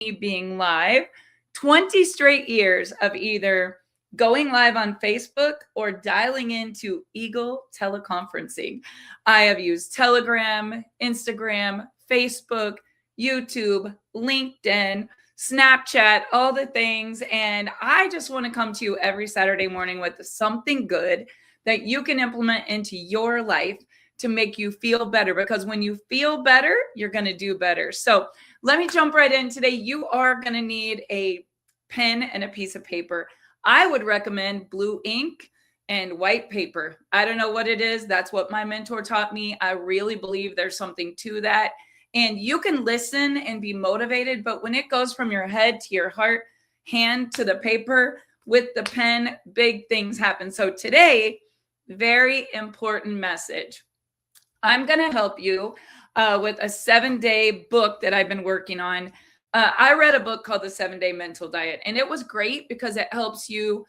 me being live, 20 straight years of either going live on Facebook or dialing into Eagle teleconferencing. I have used Telegram, Instagram, Facebook, YouTube, LinkedIn, Snapchat, all the things. And I just want to come to you every Saturday morning with something good that you can implement into your life to make you feel better. Because when you feel better, you're going to do better. So let me jump right in today. You are going to need a pen and a piece of paper. I would recommend blue ink and white paper. I don't know what it is. That's what my mentor taught me. I really believe there's something to that. And you can listen and be motivated, but when it goes from your head to your heart, hand to the paper with the pen, big things happen. So today, very important message. I'm going to help you with a 7-day book that I've been working on. I read a book called The 7-Day Mental Diet, and it was great because it helps you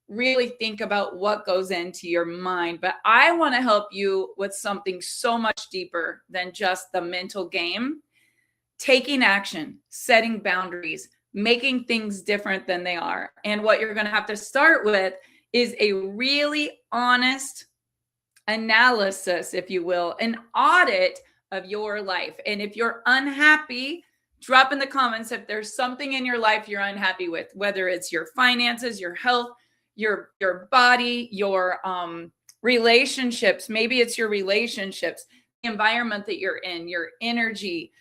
really think about what goes into your mind. But I want to help you with something so much deeper than just the mental game. Taking action, setting boundaries, making things different than they are. And what you're going to have to start with is a really honest analysis, if you will, an audit of your life. And if you're unhappy, drop in the comments if there's something in your life you're unhappy with, whether it's your finances, your health, your body, your relationships. Maybe it's your relationships, the environment that you're in, your energy.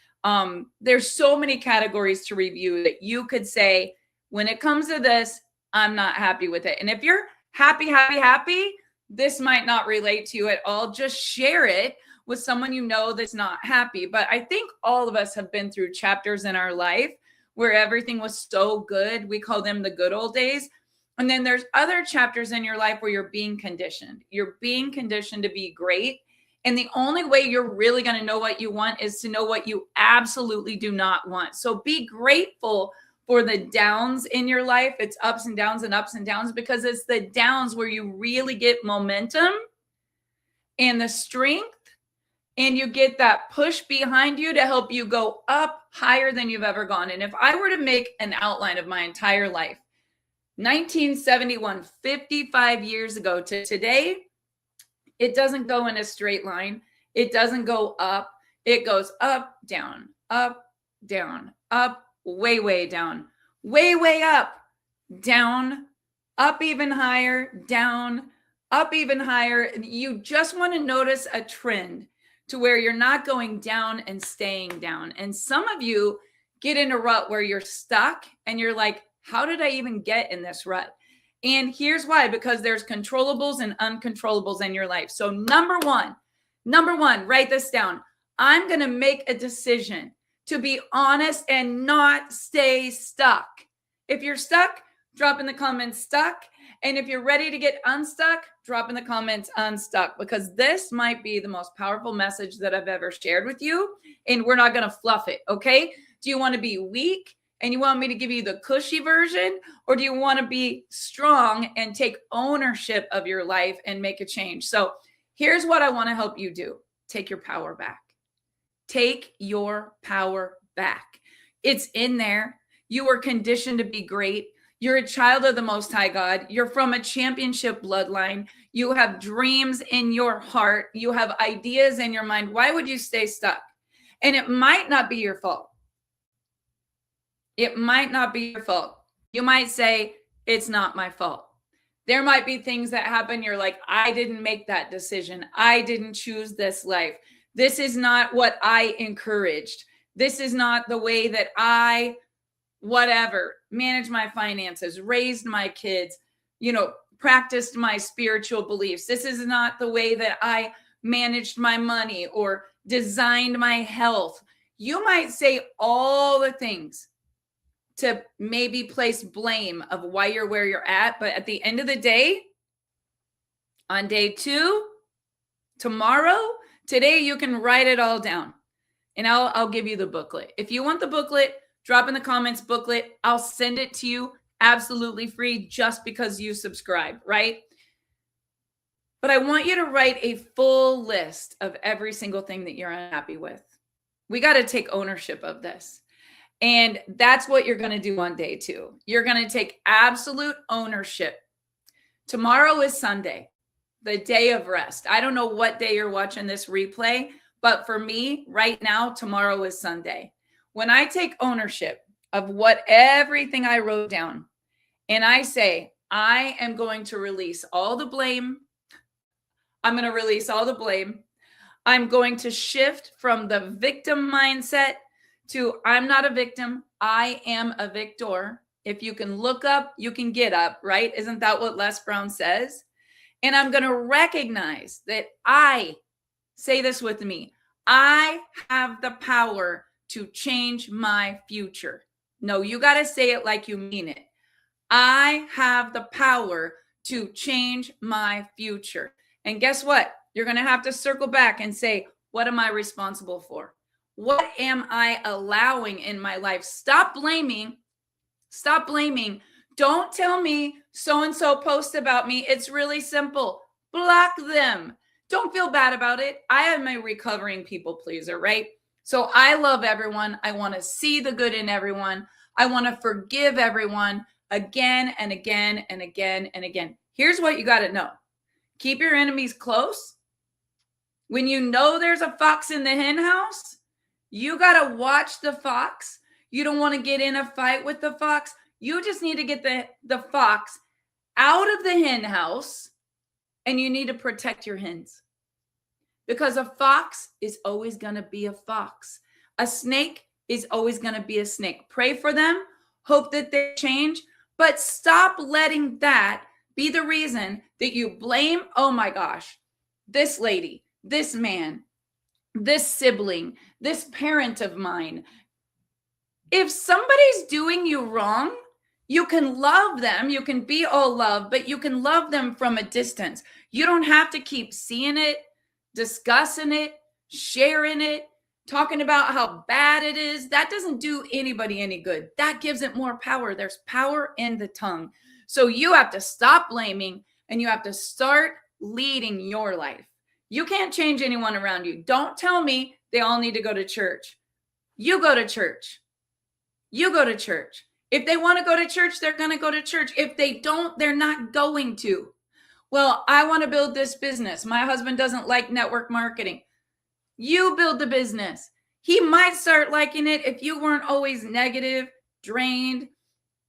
There's so many categories to review that you could say, when it comes to this, I'm not happy with it. And if you're happy, this might not relate to you at all. Just share it with someone you know that's not happy. But I think all of us have been through chapters in our life where everything was so good. We call them the good old days. And then there's other chapters in your life where you're being conditioned. You're being conditioned to be great. And the only way you're really going to know what you want is to know what you absolutely do not want. So be grateful for the downs in your life. It's ups and downs and ups and downs, because it's the downs where you really get momentum and the strength, and you get that push behind you to help you go up higher than you've ever gone. And if I were to make an outline of my entire life, 1971, 55 years ago to today, it doesn't go in a straight line. It doesn't go up. It goes up, down, up, way down, way up, down, up even higher, down, up even higher. You just want to notice a trend to where you're not going down and staying down. And some of you get in a rut where you're stuck and you're like, how did I even get in this rut? And here's why: because there's controllables and uncontrollables in your life. So number one, write this down. I'm going to make a decision to be honest and not stay stuck. If you're stuck, drop in the comments stuck. And if you're ready to get unstuck, drop in the comments unstuck, because this might be the most powerful message that I've ever shared with you. And we're not going to fluff it. Okay. Do you want to be weak and you want me to give you the cushy version? Or do you want to be strong and take ownership of your life and make a change? So here's what I want to help you do. Take your power back. Take your power back. It's in there. You were conditioned to be great. You're a child of the Most High God. You're from a championship bloodline. You have dreams in your heart. You have ideas in your mind. Why would you stay stuck? And it might not be your fault. It might not be your fault. You might say, it's not my fault. There might be things that happen. You're like, I didn't make that decision. I didn't choose this life. This is not what I encouraged. This is not the way that I, managed my finances, raised my kids, practiced my spiritual beliefs. This is not the way that I managed my money or designed my health. You might say all the things to maybe place blame of why you're where you're at. But at the end of the day, on day 2, tomorrow, today, you can write it all down, and I'll give you the booklet. If you want the booklet, drop in the comments booklet. I'll send it to you absolutely free just because you subscribe, right? But I want you to write a full list of every single thing that you're unhappy with. We got to take ownership of this. And that's what you're going to do on day 2. You're going to take absolute ownership. Tomorrow is Sunday, the day of rest. I don't know what day you're watching this replay, but for me right now, tomorrow is Sunday. When I take ownership of everything I wrote down, and I say, I am going to release all the blame. I'm going to release all the blame. I'm going to shift from the victim mindset to I'm not a victim. I am a victor. If you can look up, you can get up, right? Isn't that what Les Brown says? And I'm going to recognize that say this with me, I have the power to change my future. No, you got to say it like you mean it. I have the power to change my future. And guess what? You're going to have to circle back and say, what am I responsible for? What am I allowing in my life? Stop blaming. Stop blaming. Don't tell me so-and-so post about me. It's really simple. Block them. Don't feel bad about it. I am a recovering people pleaser, right? So I love everyone. I want to see the good in everyone. I want to forgive everyone again and again and again and again. Here's what you got to know. Keep your enemies close. When you know there's a fox in the hen house, you got to watch the fox. You don't want to get in a fight with the fox. You just need to get the fox out of the hen house, and you need to protect your hens. Because a fox is always going to be a fox. A snake is always going to be a snake. Pray for them. Hope that they change. But stop letting that be the reason that you blame, oh my gosh, this lady, this man, this sibling, this parent of mine. If somebody's doing you wrong, you can love them. You can be all love, but you can love them from a distance. You don't have to keep seeing it, discussing it, sharing it, talking about how bad it is. That doesn't do anybody any good. That gives it more power. There's power in the tongue. So you have to stop blaming and you have to start leading your life. You can't change anyone around you. Don't tell me they all need to go to church. You go to church. You go to church. If they want to go to church, they're going to go to church. If they don't, they're not going to. Well, I want to build this business. My husband doesn't like network marketing. You build the business. He might start liking it if you weren't always negative, drained,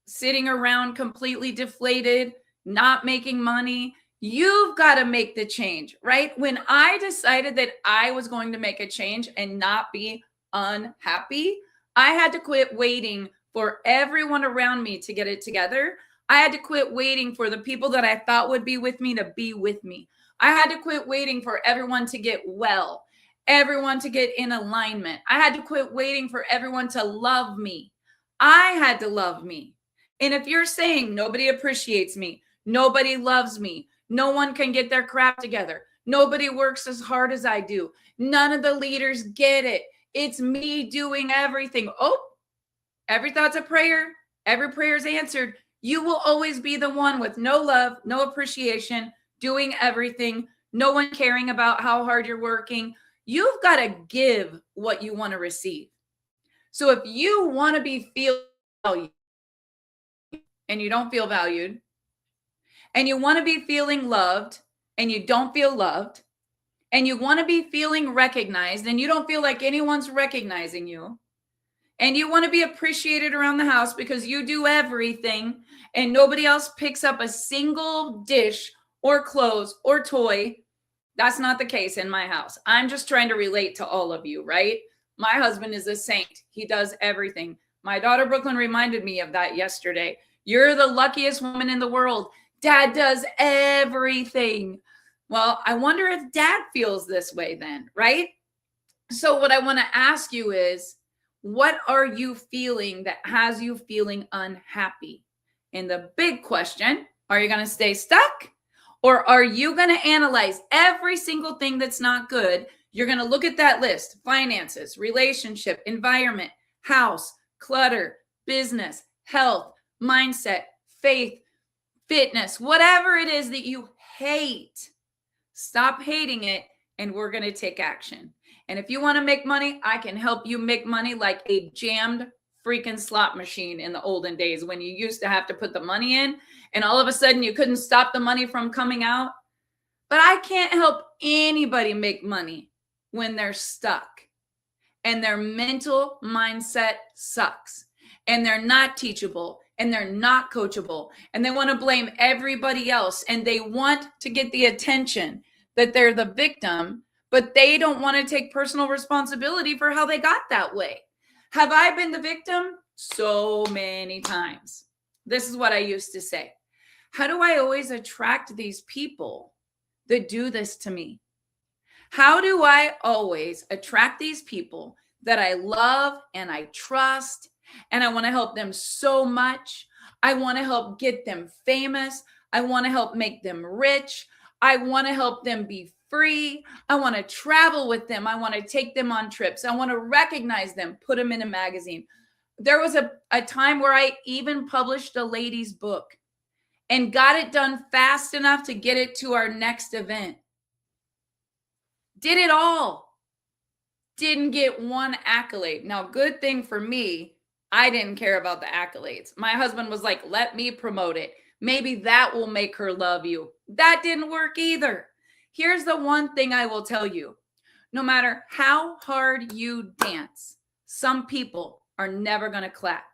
sitting around completely deflated, not making money. You've got to make the change, right? When I decided that I was going to make a change and not be unhappy, I had to quit waiting for everyone around me to get it together. I had to quit waiting for the people that I thought would be with me to be with me. I had to quit waiting for everyone to get well, everyone to get in alignment. I had to quit waiting for everyone to love me. I had to love me. And if you're saying nobody appreciates me, nobody loves me, no one can get their crap together, nobody works as hard as I do, none of the leaders get it, it's me doing everything. Oh, every thought's a prayer. Every prayer is answered. You will always be the one with no love, no appreciation, doing everything, no one caring about how hard you're working. You've got to give what you want to receive. So if you want to be feel valued and you don't feel valued, and you want to be feeling loved and you don't feel loved, and you want to be feeling recognized and you don't feel like anyone's recognizing you, and you want to be appreciated around the house because you do everything and nobody else picks up a single dish or clothes or toy, that's not the case in my house. I'm just trying to relate to all of you, right? My husband is a saint. He does everything. My daughter Brooklyn reminded me of that yesterday. You're the luckiest woman in the world. Dad does everything. Well, I wonder if dad feels this way then, right? So what I want to ask you is, what are you feeling that has you feeling unhappy? And the big question, are you going to stay stuck? Or are you going to analyze every single thing that's not good? You're going to look at that list: finances, relationship, environment, house, clutter, business, health, mindset, faith, fitness, whatever it is that you hate. Stop hating it, and we're going to take action. And if you want to make money, I can help you make money like a jammed freaking slot machine in the olden days when you used to have to put the money in and all of a sudden you couldn't stop the money from coming out. But I can't help anybody make money when they're stuck and their mental mindset sucks and they're not teachable and they're not coachable and they want to blame everybody else and they want to get the attention that they're the victim, but they don't want to take personal responsibility for how they got that way. Have I been the victim? So many times. This is what I used to say. How do I always attract these people that do this to me? How do I always attract these people that I love and I trust and I want to help them so much? I want to help get them famous. I want to help make them rich. I want to help them be free. I want to travel with them. I want to take them on trips. I want to recognize them, put them in a magazine. There was a time where I even published a lady's book and got it done fast enough to get it to our next event. Did it all. Didn't get one accolade. Now, good thing for me, I didn't care about the accolades. My husband was like, let me promote it. Maybe that will make her love you. That didn't work either. Here's the one thing I will tell you. No matter how hard you dance, some people are never going to clap.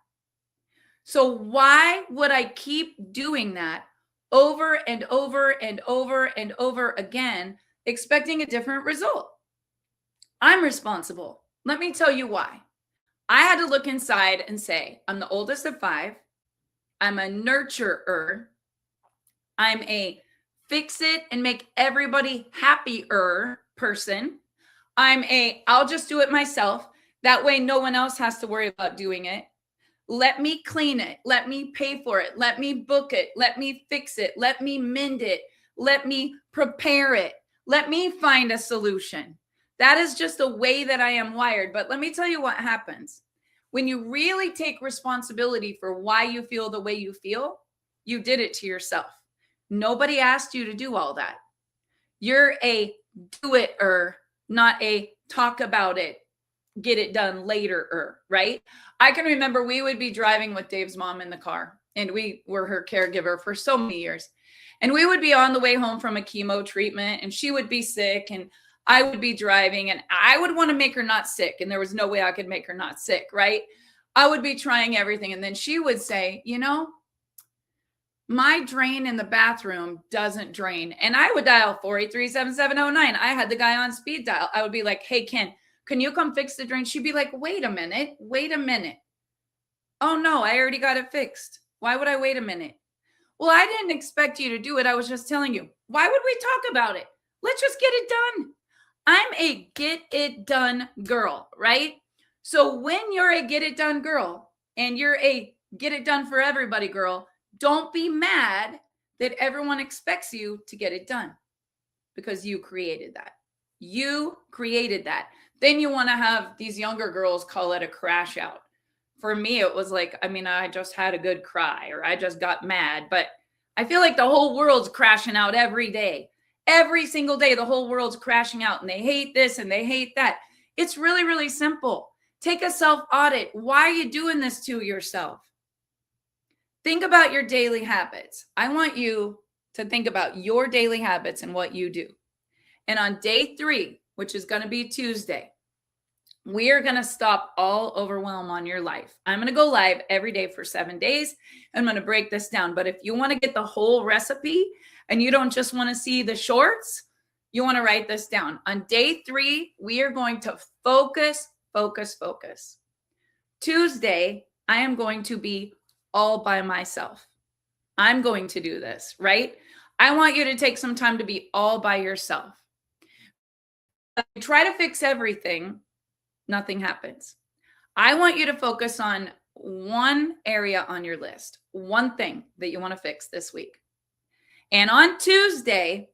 So why would I keep doing that over and over and over and over again, expecting a different result? I'm responsible. Let me tell you why. I had to look inside and say, I'm the oldest of 5. I'm a nurturer. I'm a fix it and make everybody happier person. I'll just do it myself. That way no one else has to worry about doing it. Let me clean it. Let me pay for it. Let me book it. Let me fix it. Let me mend it. Let me prepare it. Let me find a solution. That is just the way that I am wired. But let me tell you what happens. When you really take responsibility for why you feel the way you feel, you did it to yourself. Nobody asked you to do all that. You're a do-it-er, not a talk about it, get it done later-er, right? I can remember we would be driving with Dave's mom in the car, and we were her caregiver for so many years. And we would be on the way home from a chemo treatment, and she would be sick, and I would be driving, and I would want to make her not sick, and there was no way I could make her not sick, right? I would be trying everything, and then she would say, you know, my drain in the bathroom doesn't drain. And I would dial 483-7709. I had the guy on speed dial. I would be like, hey, Ken, can you come fix the drain? She'd be like, wait a minute. Oh, no, I already got it fixed. Why would I wait a minute? Well, I didn't expect you to do it. I was just telling you. Why would we talk about it? Let's just get it done. I'm a get it done girl, right? So when you're a get it done girl and you're a get it done for everybody girl, don't be mad that everyone expects you to get it done because you created that. You created that. Then you want to have these younger girls call it a crash out. For me, it was like, I just had a good cry or I just got mad, but I feel like the whole world's crashing out every day. Every single day, the whole world's crashing out and they hate this and they hate that. It's really, really simple. Take a self-audit. Why are you doing this to yourself? Think about your daily habits. I want you to think about your daily habits and what you do. And on day 3, which is going to be Tuesday, we are going to stop all overwhelm on your life. I'm going to go live every day for 7 days. I'm going to break this down. But if you want to get the whole recipe and you don't just want to see the shorts, you want to write this down. On day 3, we are going to focus. Tuesday, I am going to be all by myself. I'm going to do this, right? I want you to take some time to be all by yourself. If you try to fix everything, nothing happens. I want you to focus on one area on your list, one thing that you want to fix this week. And on Tuesday,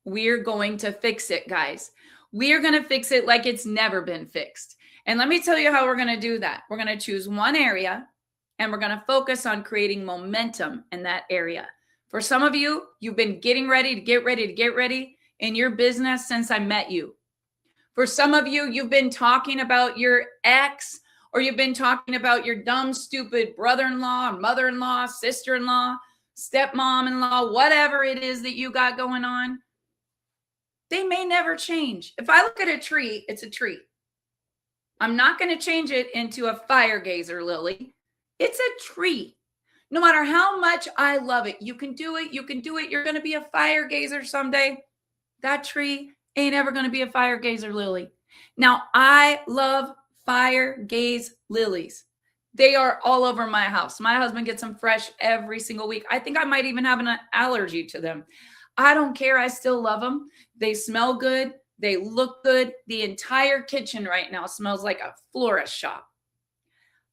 we're going to fix it, guys. We are going to fix it like it's never been fixed. And let me tell you how we're going to do that. We're going to choose one area and we're going to focus on creating momentum in that area. For some of you, you've been getting ready to get ready in your business since I met you. For some of you, you've been talking about your ex or you've been talking about your dumb, stupid brother-in-law, mother-in-law, sister-in-law, stepmom-in-law, whatever it is that you got going on, they may never change. If I look at a tree, it's a tree. I'm not going to change it into a fire gazer lily. It's a tree. No matter how much I love it, you can do it. You can do it. You're going to be a fire gazer someday. That tree ain't ever going to be a fire gazer lily. Now, I love fire gaze lilies. They are all over my house. My husband gets them fresh every single week. I think I might even have an allergy to them. I don't care. I still love them. They smell good. They look good. The entire kitchen right now smells like a florist shop.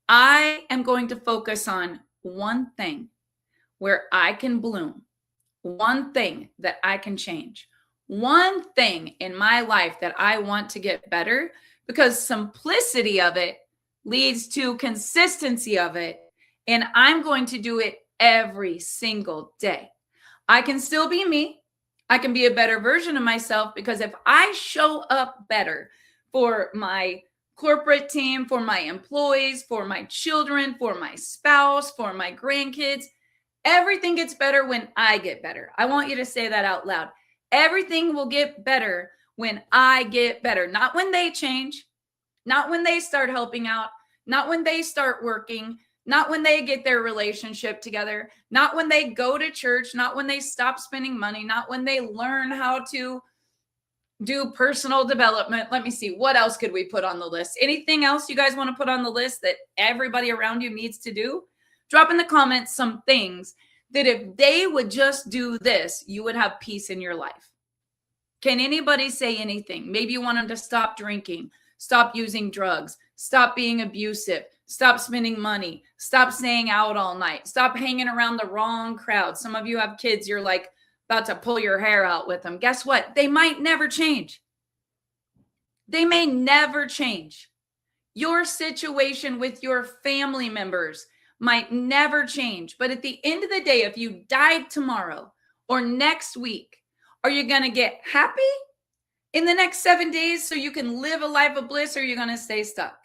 I am going to focus on one thing where I can bloom, one thing that I can change, one thing in my life that I want to get better, because simplicity of it leads to consistency of it. And I'm going to do it every single day. I can still be me. I can be a better version of myself, because if I show up better for my corporate team, for my employees, for my children, for my spouse, for my grandkids, everything gets better when I get better. I want you to say that out loud. Everything will get better when I get better, not when they change, not when they start helping out, not when they start working, not when they get their relationship together, not when they go to church, not when they stop spending money, not when they learn how to do personal development. Let me see. What else could we put on the list? Anything else you guys want to put on the list that everybody around you needs to do? Drop in the comments some things that if they would just do this, you would have peace in your life. Can anybody say anything? Maybe you want them to stop drinking, stop using drugs, stop being abusive, stop spending money, stop staying out all night, stop hanging around the wrong crowd. Some of you have kids, you're like about to pull your hair out with them. Guess what? They might never change. They may never change. Your situation with your family members might never change. But at the end of the day, if you died tomorrow or next week, are you going to get happy in the next 7 days so you can live a life of bliss, or are you going to stay stuck?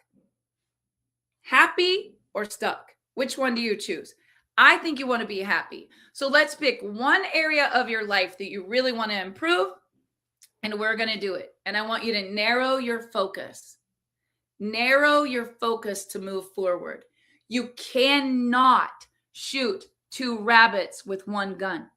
Happy or stuck? Which one do you choose? I think you want to be happy. So let's pick one area of your life that you really want to improve, and we're going to do it. And I want you to narrow your focus. Narrow your focus to move forward. You cannot shoot 2 rabbits with 1 gun.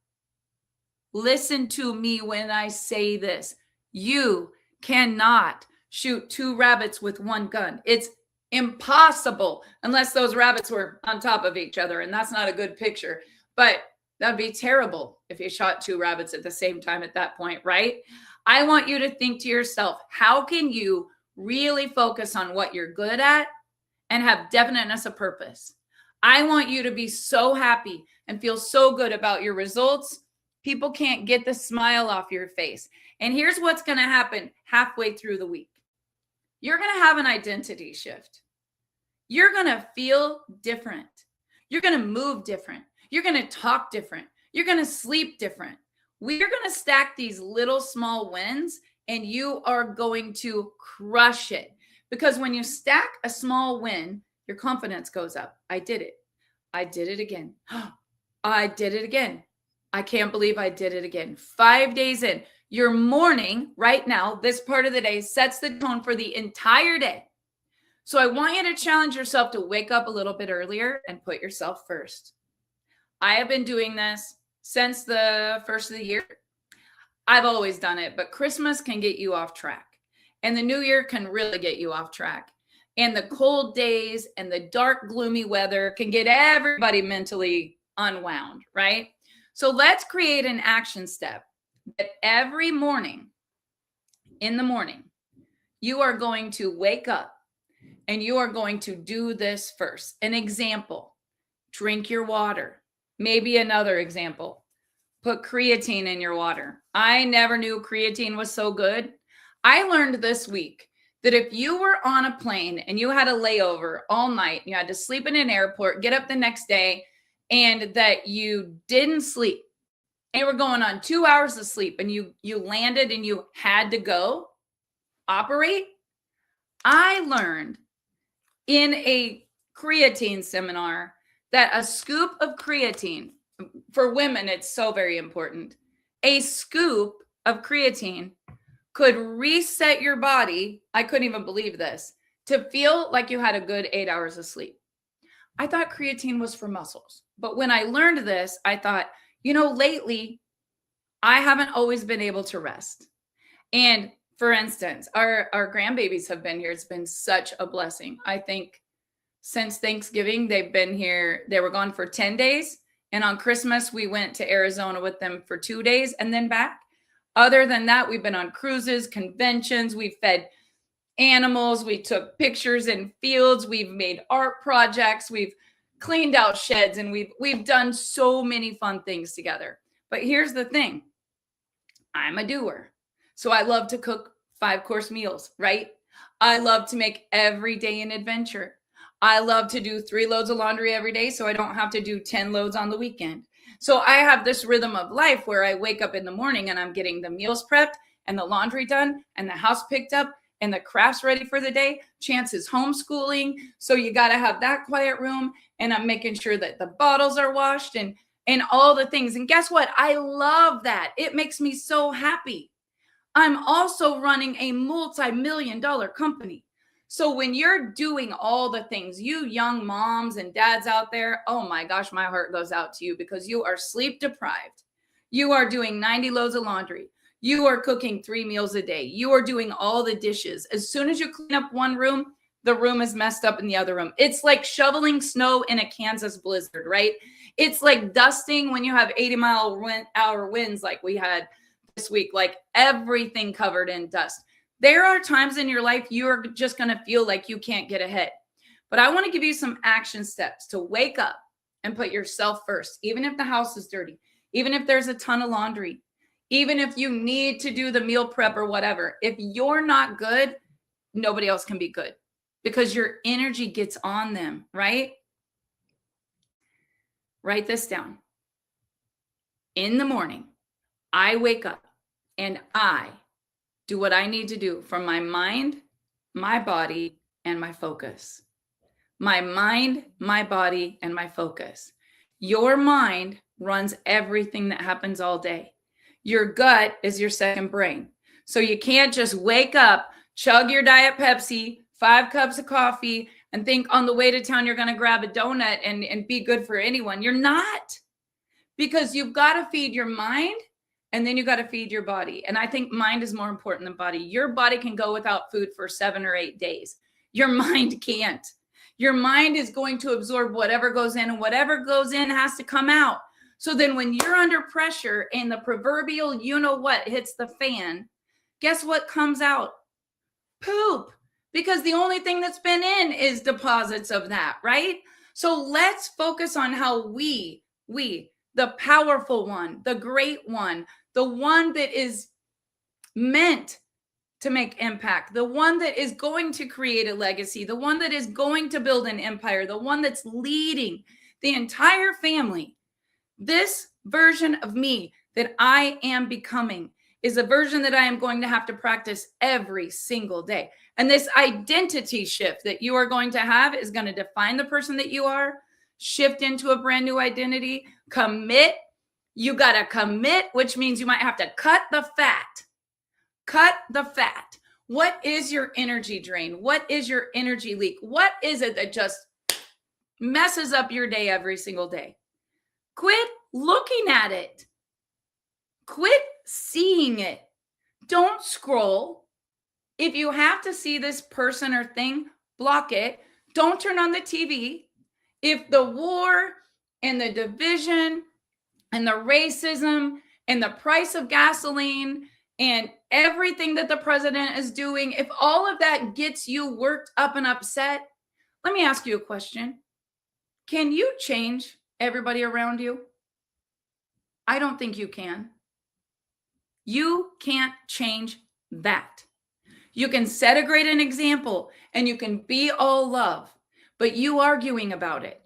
Listen to me when I say this. You cannot shoot 2 rabbits with 1 gun. It's impossible, unless those rabbits were on top of each other, and that's not a good picture. But that'd be terrible if you shot 2 rabbits at the same time at that point, right? I want you to think to yourself, how can you really focus on what you're good at and have definiteness of purpose? I want you to be so happy and feel so good about your results. People can't get the smile off your face. And here's what's going to happen halfway through the week. You're going to have an identity shift. You're going to feel different. You're going to move different. You're going to talk different. You're going to sleep different. We're going to stack these little small wins, and you are going to crush it. Because when you stack a small win, your confidence goes up. I did it. I did it again. I did it again. I can't believe I did it again. 5 days in. Your morning right now, this part of the day, sets the tone for the entire day. So I want you to challenge yourself to wake up a little bit earlier and put yourself first. I have been doing this since the first of the year. I've always done it, but Christmas can get you off track. And the new year can really get you off track. And the cold days and the dark, gloomy weather can get everybody mentally unwound, right? So let's create an action step that every morning, in the morning, you are going to wake up and you are going to do this first. An example, drink your water. Maybe another example, put creatine in your water. I never knew creatine was so good. I learned this week that if you were on a plane and you had a layover all night, you had to sleep in an airport, get up the next day, and that you didn't sleep, and you were going on 2 hours of sleep, and you landed and you had to go operate, I learned in a creatine seminar that a scoop of creatine, for women, it's so very important. A scoop of creatine could reset your body. I couldn't even believe this, to feel like you had a good 8 hours of sleep. I thought creatine was for muscles. But when I learned this, I thought, lately, I haven't always been able to rest. And for instance, our grandbabies have been here. It's been such a blessing. I think since Thanksgiving, they've been here. They were gone for 10 days. And on Christmas, we went to Arizona with them for 2 days and then back. Other than that, we've been on cruises, conventions. We've fed animals. We took pictures in fields. We've made art projects. We've cleaned out sheds, and we've done so many fun things together. But here's the thing. I'm a doer. So I love to cook 5-course meals, right? I love to make every day an adventure. I love to do 3 loads of laundry every day so I don't have to do 10 loads on the weekend. So I have this rhythm of life where I wake up in the morning and I'm getting the meals prepped and the laundry done and the house picked up and the crafts ready for the day. Chance is homeschooling. So you got to have that quiet room, and I'm making sure that the bottles are washed and all the things. And guess what? I love that. It makes me so happy. I'm also running a multi-million-dollar company. So when you're doing all the things, you young moms and dads out there, oh my gosh, my heart goes out to you, because you are sleep deprived. You are doing 90 loads of laundry. You are cooking 3 meals a day. You are doing all the dishes. As soon as you clean up one room, the room is messed up in the other room. It's like shoveling snow in a Kansas blizzard, right? It's like dusting when you have 80-mile-hour winds like we had this week, like everything covered in dust. There are times in your life you are just going to feel like you can't get ahead. But I want to give you some action steps to wake up and put yourself first, even if the house is dirty, even if there's a ton of laundry, even if you need to do the meal prep or whatever. If you're not good, nobody else can be good, because your energy gets on them, right? Write this down. In the morning, I wake up and I do what I need to do from my mind, my body, and my focus. My mind, my body, and my focus. Your mind runs everything that happens all day. Your gut is your second brain. So you can't just wake up, chug your Diet Pepsi, 5 cups of coffee, and think on the way to town you're going to grab a donut and be good for anyone. You're not. Because you've got to feed your mind, and then you got to feed your body. And I think mind is more important than body. Your body can go without food for 7 or 8 days. Your mind can't. Your mind is going to absorb whatever goes in, and whatever goes in has to come out. So then when you're under pressure and the proverbial you-know-what hits the fan, guess what comes out? Poop. Because the only thing that's been in is deposits of that, right? So let's focus on how we, the powerful one, the great one, the one that is meant to make impact, the one that is going to create a legacy, the one that is going to build an empire, the one that's leading the entire family. This version of me that I am becoming is a version that I am going to have to practice every single day. And this identity shift that you are going to have is going to define the person that you are. Shift into a brand new identity. Commit. You got to commit, which means you might have to cut the fat. Cut the fat. What is your energy drain? What is your energy leak? What is it that just messes up your day every single day? Quit looking at it. Quit seeing it. Don't scroll. If you have to see this person or thing, block it. Don't turn on the TV. If the war and the division and the racism and the price of gasoline and everything that the president is doing, if all of that gets you worked up and upset, let me ask you a question. Can you change everybody around you? I don't think you can. You can't change that. You can set a great an example and you can be all love, but you arguing about it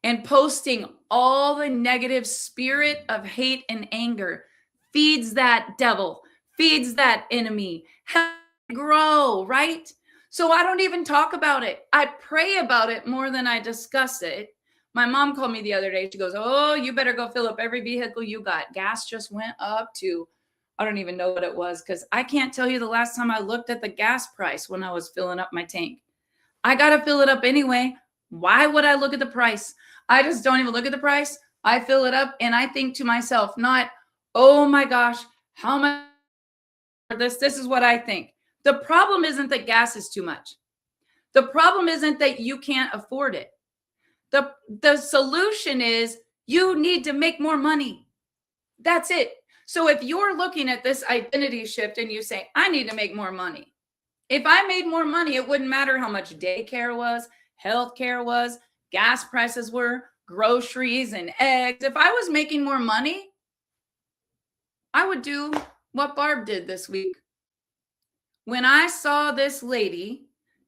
and posting all the negative spirit of hate and anger feeds that devil, feeds that enemy. Help it grow, right? So I don't even talk about it. I pray about it more than I discuss it. My mom called me the other day. She goes, oh, you better go fill up every vehicle you got. Gas just went up to, I don't even know what it was, because I can't tell you the last time I looked at the gas price when I was filling up my tank. I got to fill it up anyway. Why would I look at the price? I just don't even look at the price. I fill it up and I think to myself, not, oh my gosh, how much for this? This is what I think. The problem isn't that gas is too much. The problem isn't that you can't afford it. The solution is you need to make more money. That's it. So if you're looking at this identity shift and you say, I need to make more money. If I made more money, it wouldn't matter how much daycare was, healthcare was, gas prices were, groceries and eggs. If I was making more money, I would do what Barb did this week. When I saw this lady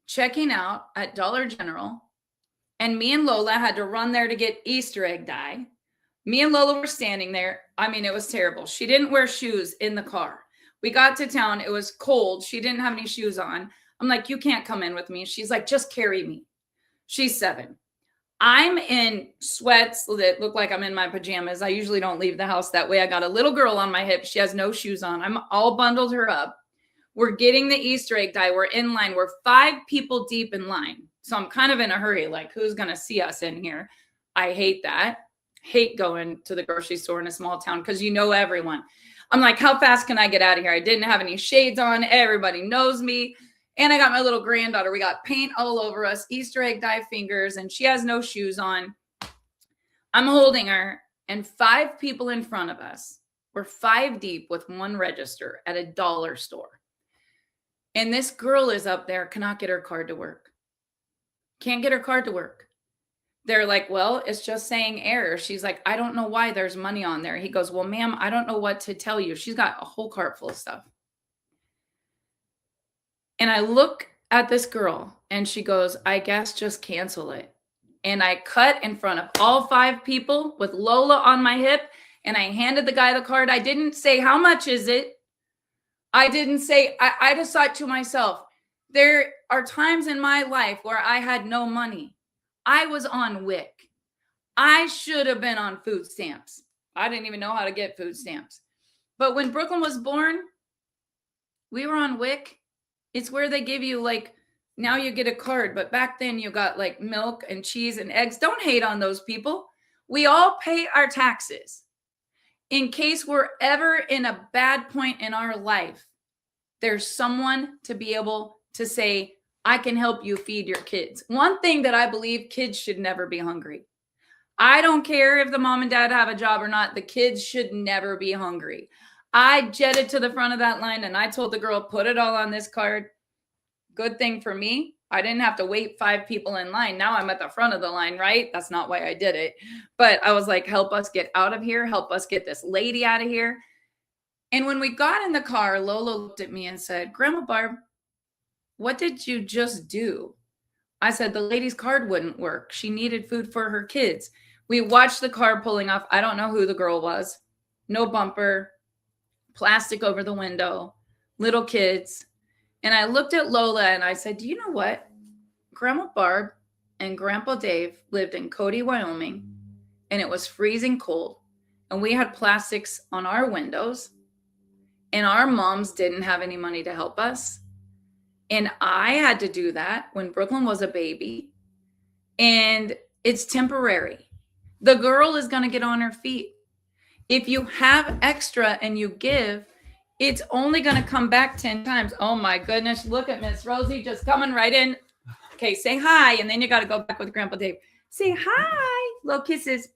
checking out at Dollar General, and me and Lola had to run there to get Easter egg dye. Me and Lola were standing there. I mean, it was terrible. She didn't wear shoes in the car. We got to town. It was cold. She didn't have any shoes on. I'm like, you can't come in with me. She's like, just carry me. She's 7. I'm in sweats that look like I'm in my pajamas. I usually don't leave the house that way. I got a little girl on my hip. She has no shoes on. I'm all bundled her up. We're getting the Easter egg dye. We're in line. We're 5 people deep in line. So I'm kind of in a hurry, like, who's going to see us in here? I hate that. Hate going to the grocery store in a small town because you know everyone. I'm like, how fast can I get out of here? I didn't have any shades on. Everybody knows me. And I got my little granddaughter. We got paint all over us, Easter egg dye fingers, and she has no shoes on. I'm holding her, and 5 people in front of us. We're 5 deep with 1 register at a dollar store. And this girl is up there, cannot get her card to work. Can't get her card to work. They're like, well, it's just saying error. She's like, I don't know why there's money on there. He goes, well, ma'am, I don't know what to tell you. She's got a whole cart full of stuff. And I look at this girl and she goes, I guess just cancel it. And I cut in front of all 5 people with Lola on my hip. And I handed the guy the card. I didn't say, how much is it? I didn't say, I just thought to myself, there are times in my life where I had no money. I was on WIC. I should have been on food stamps. I didn't even know how to get food stamps. But when Brooklyn was born, we were on WIC. It's where they give you, like, now you get a card. But back then you got like milk and cheese and eggs. Don't hate on those people. We all pay our taxes. In case we're ever in a bad point in our life, there's someone to be able to say, I can help you feed your kids. One thing that I believe, kids should never be hungry. I don't care if the mom and dad have a job or not. The kids should never be hungry. I jetted to the front of that line and I told the girl, put it all on this card. Good thing for me. I didn't have to wait 5 people in line. Now I'm at the front of the line, right? That's not why I did it. But I was like, help us get out of here. Help us get this lady out of here. And when we got in the car, Lola looked at me and said, Grandma Barb, what did you just do? I said, the lady's card wouldn't work. She needed food for her kids. We watched the car pulling off. I don't know who the girl was. No bumper, plastic over the window, little kids. And I looked at Lola and I said, do you know what? Grandma Barb and Grandpa Dave lived in Cody, Wyoming, and it was freezing cold. And we had plastics on our windows, and our moms didn't have any money to help us. And I had to do that when Brooklyn was a baby. And it's temporary. The girl is going to get on her feet. If you have extra and you give, it's only going to come back 10 times. Oh my goodness. Look at Miss Rosie just coming right in. Okay, say hi. And then you got to go back with Grandpa Dave. Say hi. Blow kisses.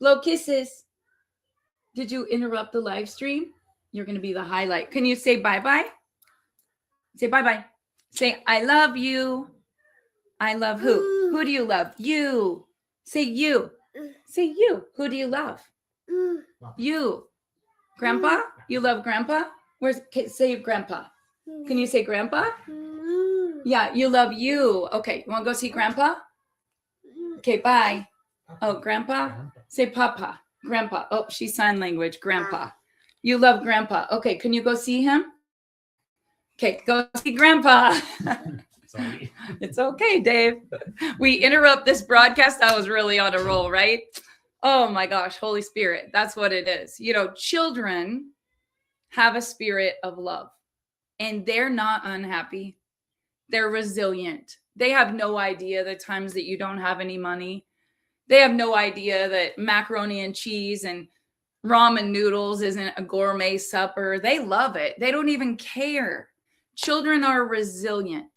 Blow kisses. Did you interrupt the live stream? You're going to be the highlight. Can you say bye-bye? Say bye-bye. Say, I love you. I love who? Who do you love? You. Say you. Say you. Who do you love? You. Grandpa? You love Grandpa? Say Grandpa. Can you say Grandpa? Yeah, you love you. Okay, you want to go see Grandpa? Okay, bye. Oh, Grandpa? Say Papa. Grandpa. Oh, she's sign language. Grandpa. You love Grandpa. Okay, can you go see him? Okay, go see Grandpa. Sorry. It's okay, Dave. We interrupt this broadcast. I was really on a roll, right? Oh my gosh, Holy Spirit. That's what it is. You know, children have a spirit of love and they're not unhappy. They're resilient. They have no idea the times that you don't have any money. They have no idea that macaroni and cheese and ramen noodles isn't a gourmet supper. They love it. They don't even care. Children are resilient.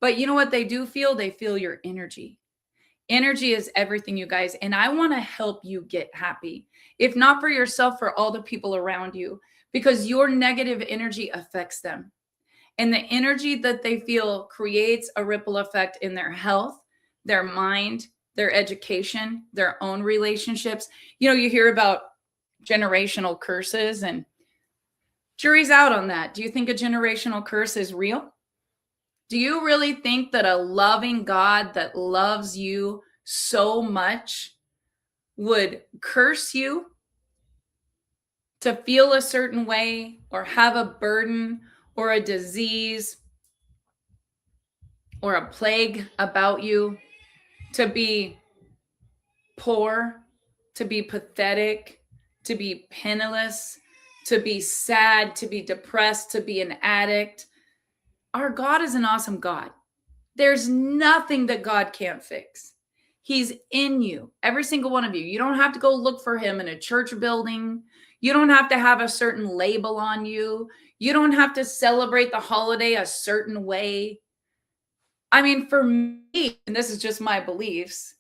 But you know what they do feel? They feel your energy. Energy is everything, you guys. And I want to help you get happy. If not for yourself, for all the people around you, because your negative energy affects them. And the energy that they feel creates a ripple effect in their health, their mind, their education, their own relationships. You know, you hear about generational curses and jury's out on that. Do you think a generational curse is real? Do you really think that a loving God that loves you so much would curse you to feel a certain way or have a burden or a disease or a plague about you, to be poor, to be pathetic, to be penniless, to be sad, to be depressed, to be an addict? Our God is an awesome God. There's nothing that God can't fix. He's in you, every single one of you. You don't have to go look for him in a church building. You don't have to have a certain label on you. You don't have to celebrate the holiday a certain way. I mean, for me, and this is just my beliefs,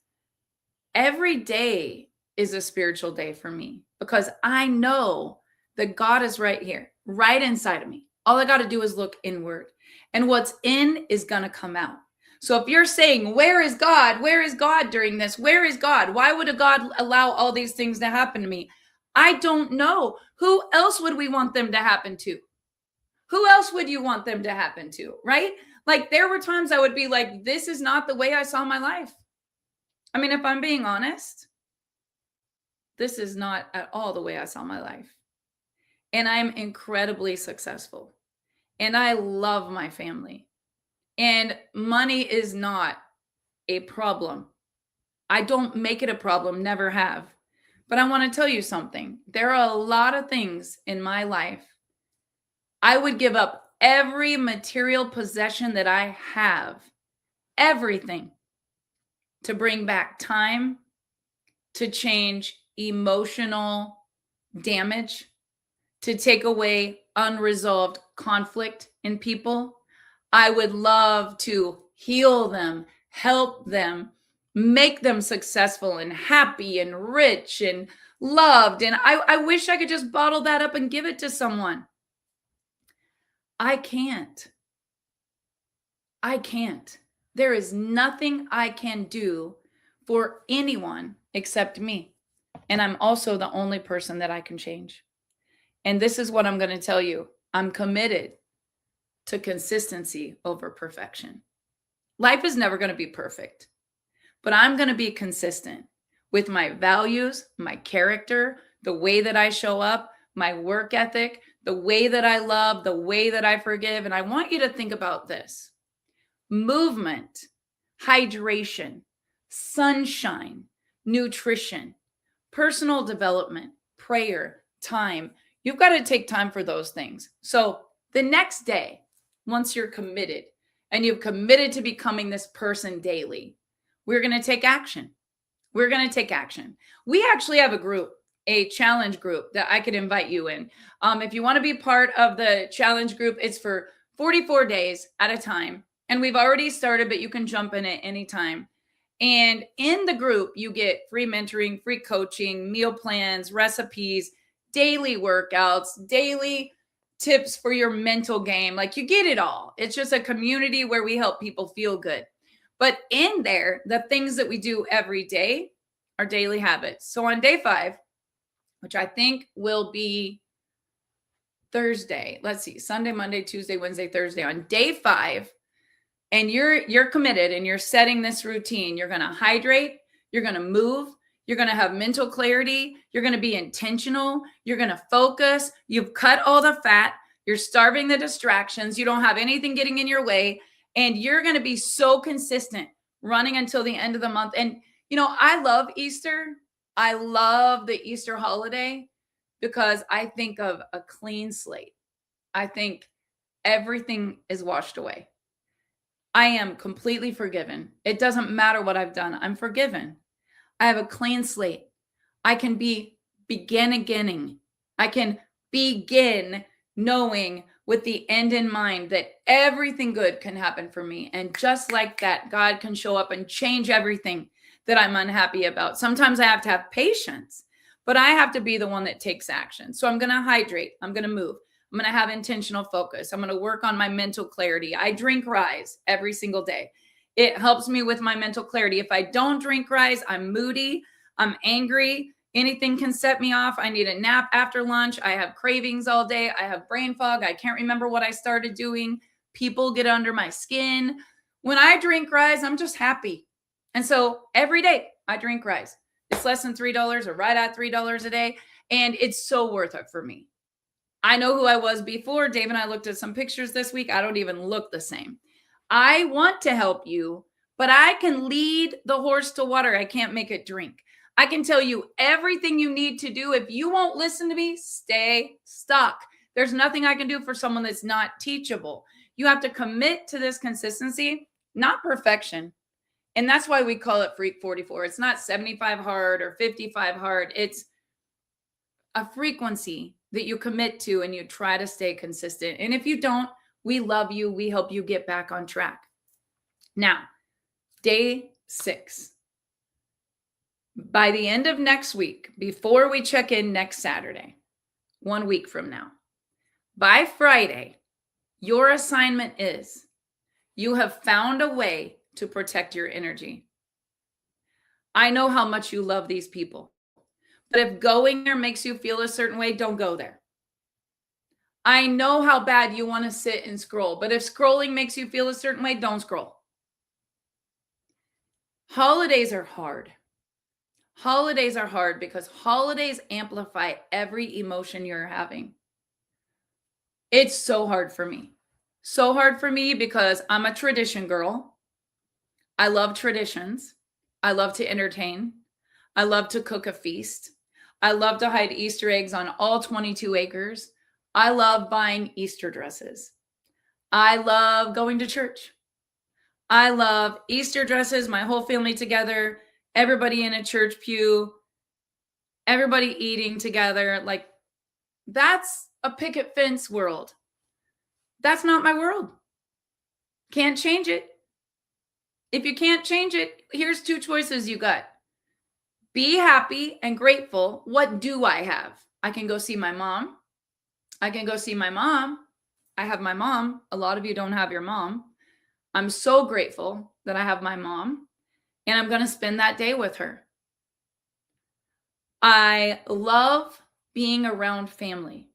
every day is a spiritual day for me because I know that God is right here, right inside of me. All I got to do is look inward, and what's in is going to come out. So if you're saying, where is God? Where is God during this? Where is God? Why would a God allow all these things to happen to me? I don't know. Who else would we want them to happen to? Who else would you want them to happen to, right? Like there were times I would be like, this is not the way I saw my life. I mean, if I'm being honest, this is not at all the way I saw my life. And I'm incredibly successful. And I love my family. And money is not a problem. I don't make it a problem, never have. But I want to tell you something. There are a lot of things in my life. I would give up every material possession that I have, everything, to bring back time, to change emotional damage, to take away unresolved conflict in people. I would love to heal them, help them, make them successful and happy and rich and loved. And I wish I could just bottle that up and give it to someone. I can't. I can't. There is nothing I can do for anyone except me. And I'm also the only person that I can change. And this is what I'm going to tell you. I'm committed to consistency over perfection. Life is never going to be perfect, but I'm going to be consistent with my values, my character, the way that I show up, my work ethic, the way that I love, the way that I forgive. And I want you to think about this: movement, hydration, sunshine, nutrition, personal development, prayer, time. You've got to take time for those things. So the next day, once you're committed and you've committed to becoming this person daily, we're going to take action. We're going to take action. We actually have a group, a challenge group that I could invite you in. If you want to be part of the challenge group, it's for 44 days at a time. And we've already started, but you can jump in at any time. And in the group, you get free mentoring, free coaching, meal plans, recipes, daily workouts, daily tips for your mental game. Like, you get it all. It's just a community where we help people feel good. But in there, the things that we do every day are daily habits. So on day 5, which I think will be Thursday, let's see, Sunday, Monday, Tuesday, Wednesday, Thursday, on day 5, and you're committed and you're setting this routine, you're going to hydrate, you're going to move, you're going to have mental clarity, you're going to be intentional, you're going to focus, you've cut all the fat, you're starving the distractions, you don't have anything getting in your way, And you're going to be so consistent running until the end of the month. And, I love Easter. I love the Easter holiday because I think of a clean slate. I think everything is washed away. I am completely forgiven. It doesn't matter what I've done. I'm forgiven. I have a clean slate. I can beginning. I can begin knowing with the end in mind that everything good can happen for me. And just like that, God can show up and change everything that I'm unhappy about. Sometimes I have to have patience, but I have to be the one that takes action. So I'm going to hydrate. I'm going to move. I'm going to have intentional focus. I'm going to work on my mental clarity. I drink Rise every single day. It helps me with my mental clarity. If I don't drink Rise, I'm moody. I'm angry. Anything can set me off. I need a nap after lunch. I have cravings all day. I have brain fog. I can't remember what I started doing. People get under my skin. When I drink Rise, I'm just happy. And so every day I drink Rise. It's less than $3 or right at $3 a day. And it's so worth it for me. I know who I was before. Dave and I looked at some pictures this week. I don't even look the same. I want to help you, but I can lead the horse to water. I can't make it drink. I can tell you everything you need to do. If you won't listen to me, stay stuck. There's nothing I can do for someone that's not teachable. You have to commit to this consistency, not perfection. And that's why we call it Freak 44. It's not 75 hard or 55 hard. It's a frequency that you commit to and you try to stay consistent. And if you don't, we love you. We help you get back on track. Now, day 6. By the end of next week, before we check in next Saturday, 1 week from now, by Friday, your assignment is you have found a way to protect your energy. I know how much you love these people, but if going there makes you feel a certain way, don't go there. I know how bad you want to sit and scroll, but if scrolling makes you feel a certain way, don't scroll. Holidays are hard. Holidays are hard because holidays amplify every emotion you're having. It's so hard for me. So hard for me because I'm a tradition girl. I love traditions. I love to entertain. I love to cook a feast. I love to hide Easter eggs on all 22 acres. I love buying Easter dresses. I love going to church. I love Easter dresses, my whole family together, everybody in a church pew, everybody eating together. Like, that's a picket fence world. That's not my world. Can't change it. If you can't change it, here's 2 choices you got. Be happy and grateful. What do I have? I can go see my mom. I can go see my mom. I have my mom. A lot of you don't have your mom. I'm so grateful that I have my mom, and I'm going to spend that day with her. I love being around family.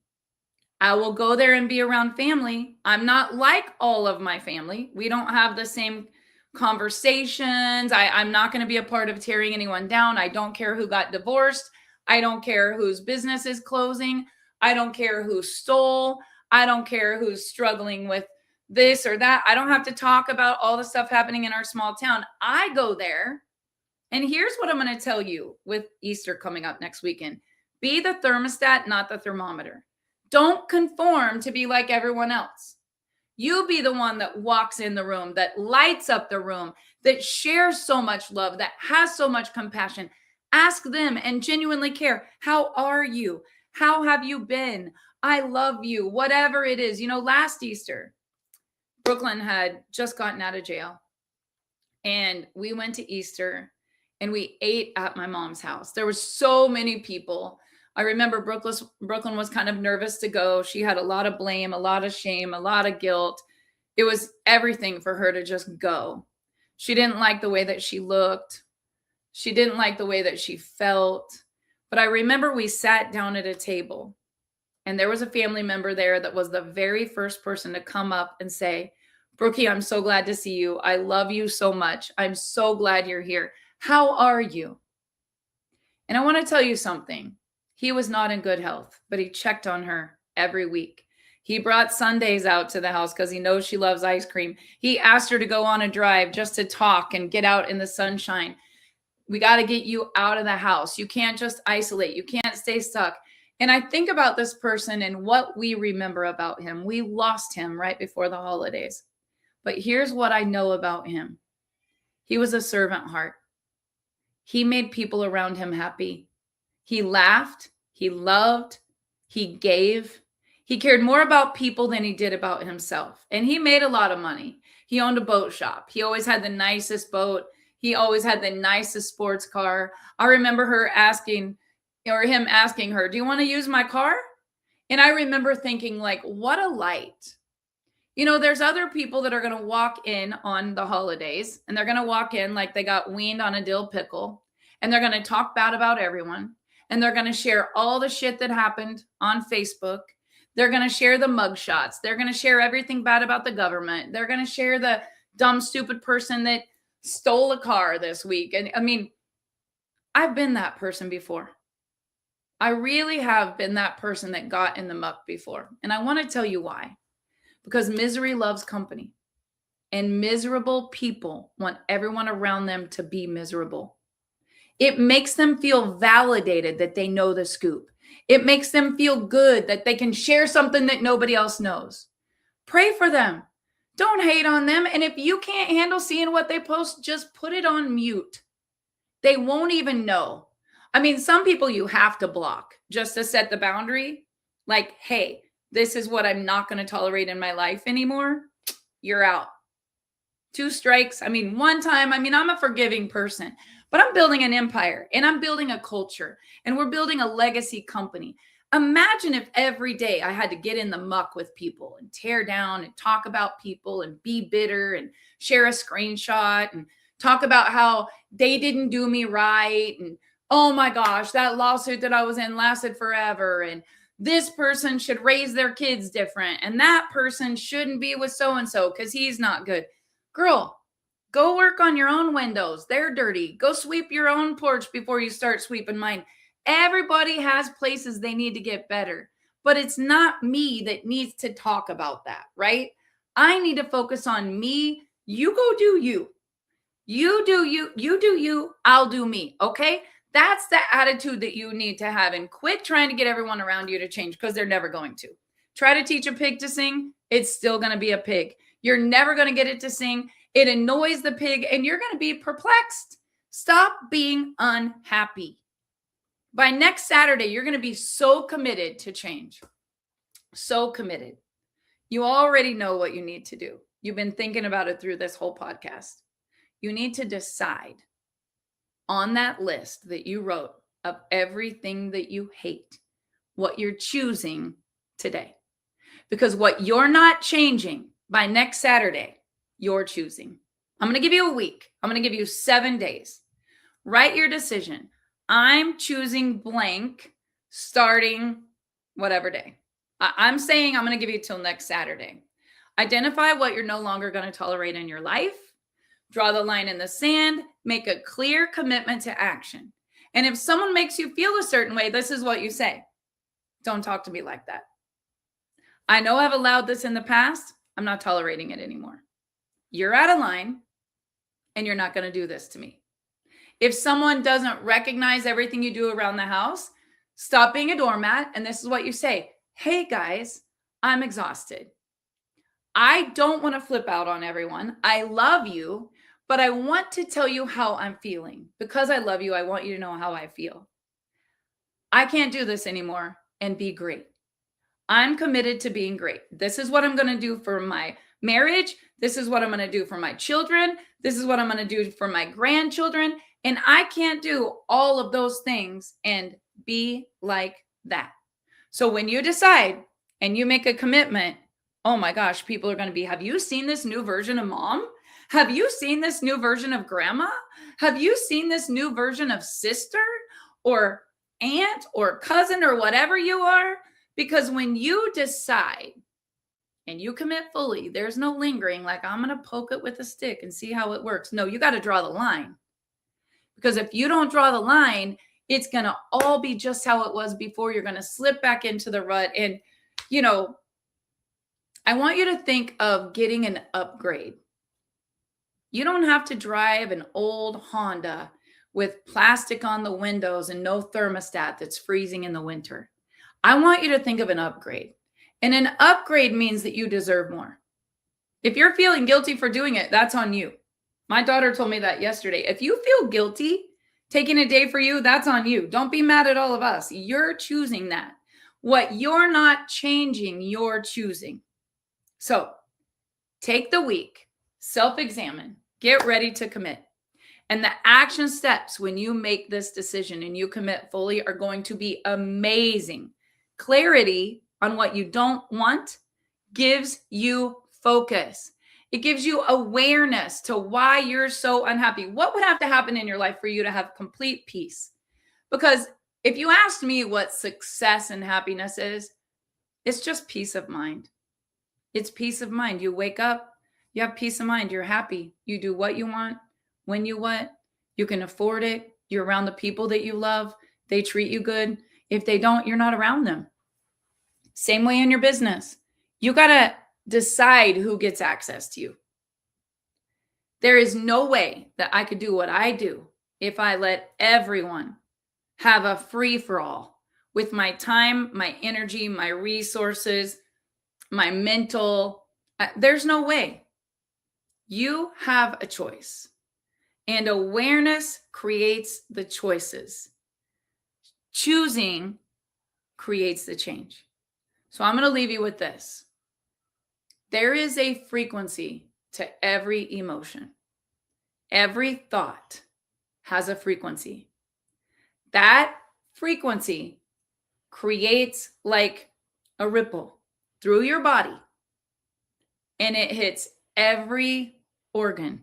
I will go there and be around family. I'm not like all of my family. We don't have the same conversations. I'm not going to be a part of tearing anyone down. I don't care who got divorced. I don't care whose business is closing. I don't care who stole. I don't care who's struggling with this or that. I don't have to talk about all the stuff happening in our small town. I go there. And here's what I'm going to tell you with Easter coming up next weekend. Be the thermostat, not the thermometer. Don't conform to be like everyone else. You be the one that walks in the room, that lights up the room, that shares so much love, that has so much compassion. Ask them and genuinely care. How are you? How have you been? I love you. Whatever it is. Last Easter, Brooklyn had just gotten out of jail. And we went to Easter and we ate at my mom's house. There were so many people. I remember Brooklyn was kind of nervous to go. She had a lot of blame, a lot of shame, a lot of guilt. It was everything for her to just go. She didn't like the way that she looked. She didn't like the way that she felt. But I remember we sat down at a table and there was a family member there that was the very first person to come up and say, Brookie, I'm so glad to see you. I love you so much. I'm so glad you're here. How are you? And I want to tell you something. He was not in good health, but he checked on her every week. He brought sundaes out to the house because he knows she loves ice cream. He asked her to go on a drive just to talk and get out in the sunshine. We got to get you out of the house. You can't just isolate. You can't stay stuck. And I think about this person and what we remember about him. We lost him right before the holidays. But here's what I know about him. He was a servant heart. He made people around him happy. He laughed. He loved. He gave. He cared more about people than he did about himself. And he made a lot of money. He owned a boat shop. He always had the nicest boat. He always had the nicest sports car. I remember him asking her, do you want to use my car? And I remember thinking, like, what a light. You know, there's other people that are going to walk in on the holidays and they're going to walk in like they got weaned on a dill pickle, and they're going to talk bad about everyone. And they're going to share all the shit that happened on Facebook. They're going to share the mugshots. They're going to share everything bad about the government. They're going to share the dumb, stupid person that stole a car this week. And I mean, I've been that person before. I really have been that person that got in the muck before. And I want to tell you why. Because misery loves company. And miserable people want everyone around them to be miserable. It makes them feel validated that they know the scoop. It makes them feel good that they can share something that nobody else knows. Pray for them. Don't hate on them. And if you can't handle seeing what they post, just put it on mute. They won't even know. I mean, some people you have to block just to set the boundary. Like, hey, this is what I'm not going to tolerate in my life anymore. You're out. 2 strikes. I mean, one time, I'm a forgiving person, but I'm building an empire and I'm building a culture and we're building a legacy company. Imagine if every day I had to get in the muck with people and tear down and talk about people and be bitter and share a screenshot and talk about how they didn't do me right. And oh my gosh, that lawsuit that I was in lasted forever. And this person should raise their kids different. And that person shouldn't be with so-and-so because he's not good. Girl, go work on your own windows. They're dirty. Go sweep your own porch before you start sweeping mine. Everybody has places they need to get better, but it's not me that needs to talk about that, right? I need to focus on me. You go do you. You do you. You do you. I'll do me. Okay? That's the attitude that you need to have, and quit trying to get everyone around you to change because they're never going to. Try to teach a pig to sing. It's still going to be a pig. You're never going to get it to sing. It annoys the pig and you're going to be perplexed. Stop being unhappy. By next Saturday, you're going to be so committed to change. So committed. You already know what you need to do. You've been thinking about it through this whole podcast. You need to decide on that list that you wrote of everything that you hate, what you're choosing today. Because what you're not changing by next Saturday, you're choosing. I'm going to give you a week. I'm going to give you 7 days. Write your decision. I'm choosing blank starting whatever day. I'm saying I'm going to give you till next Saturday. Identify what you're no longer going to tolerate in your life. Draw the line in the sand. Make a clear commitment to action. And if someone makes you feel a certain way, this is what you say. Don't talk to me like that. I know I've allowed this in the past. I'm not tolerating it anymore. You're out of line and you're not going to do this to me. If someone doesn't recognize everything you do around the house, stop being a doormat. And this is what you say. Hey guys, I'm exhausted. I don't want to flip out on everyone. I love you, but I want to tell you how I'm feeling. Because I love you, I want you to know how I feel. I can't do this anymore and be great. I'm committed to being great. This is what I'm going to do for my marriage. This is what I'm going to do for my children. This is what I'm going to do for my grandchildren. And I can't do all of those things and be like that. So when you decide and you make a commitment, oh my gosh, people are going to be, have you seen this new version of mom? Have you seen this new version of grandma? Have you seen this new version of sister or aunt or cousin or whatever you are? Because when you decide and you commit fully, there's no lingering like I'm going to poke it with a stick and see how it works. No, you got to draw the line. Because if you don't draw the line, it's going to all be just how it was before. You're going to slip back into the rut. And, you know, I want you to think of getting an upgrade. You don't have to drive an old Honda with plastic on the windows and no thermostat that's freezing in the winter. I want you to think of an upgrade. And an upgrade means that you deserve more. If you're feeling guilty for doing it, that's on you. My daughter told me that yesterday. If you feel guilty taking a day for you, that's on you. Don't be mad at all of us. You're choosing that. What you're not changing, you're choosing. So take the week, self-examine, get ready to commit. And the action steps when you make this decision and you commit fully are going to be amazing. Clarity on what you don't want gives you focus. It gives you awareness to why you're so unhappy. What would have to happen in your life for you to have complete peace? Because if you asked me what success and happiness is, it's just peace of mind. It's peace of mind. You wake up, you have peace of mind. You're happy. You do what you want, when you want. You can afford it. You're around the people that you love. They treat you good. If they don't, you're not around them. Same way in your business. You got to decide who gets access to you. There is no way that I could do what I do if I let everyone have a free-for-all with my time, my energy, my resources, my mental. There's no way. You have a choice. And awareness creates the choices. Choosing creates the change. So I'm going to leave you with this. There is a frequency to every emotion. Every thought has a frequency. That frequency creates like a ripple through your body, and it hits every organ,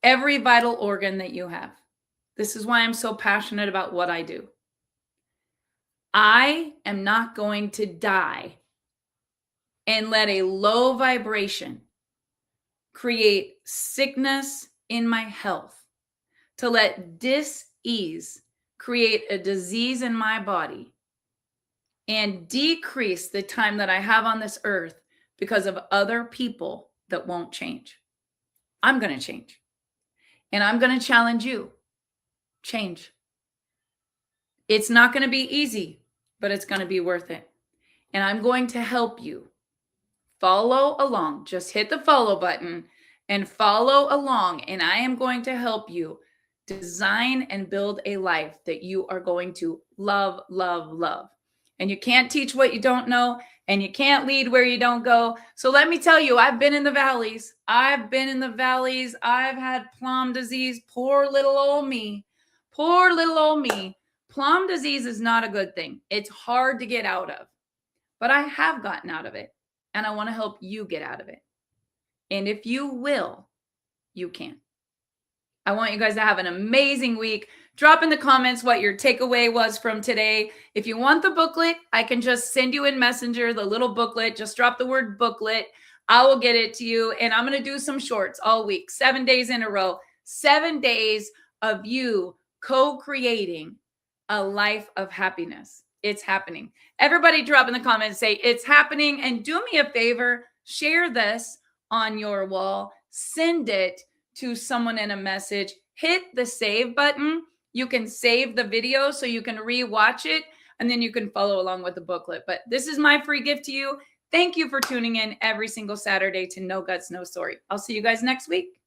every vital organ that you have. This is why I'm so passionate about what I do. I am not going to die and let a low vibration create sickness in my health, to let dis-ease create a disease in my body and decrease the time that I have on this earth because of other people that won't change. I'm going to change. And I'm going to challenge you. Change. It's not going to be easy, but it's going to be worth it. And I'm going to help you follow along. Just hit the follow button and follow along. And I am going to help you design and build a life that you are going to love, love, love. And you can't teach what you don't know, and you can't lead where you don't go. So let me tell you, I've been in the valleys. I've been in the valleys. I've had plum disease. Poor little old me. Poor little old me. Plum disease is not a good thing. It's hard to get out of. But I have gotten out of it, and I want to help you get out of it. And if you will, you can. I want you guys to have an amazing week. Drop in the comments what your takeaway was from today. If you want the booklet, I can just send you in Messenger the little booklet. Just drop the word booklet. I will get it to you. And I'm going to do some shorts all week, 7 days in a row, 7 days of you co-creating a life of happiness. It's happening. Everybody drop in the comments, say it's happening. And do me a favor, share this on your wall. Send it to someone in a message. Hit the save button. You can save the video so you can re-watch it, and then you can follow along with the booklet. But this is my free gift to you. Thank you for tuning in every single Saturday to No Guts, No Story. I'll see you guys next week.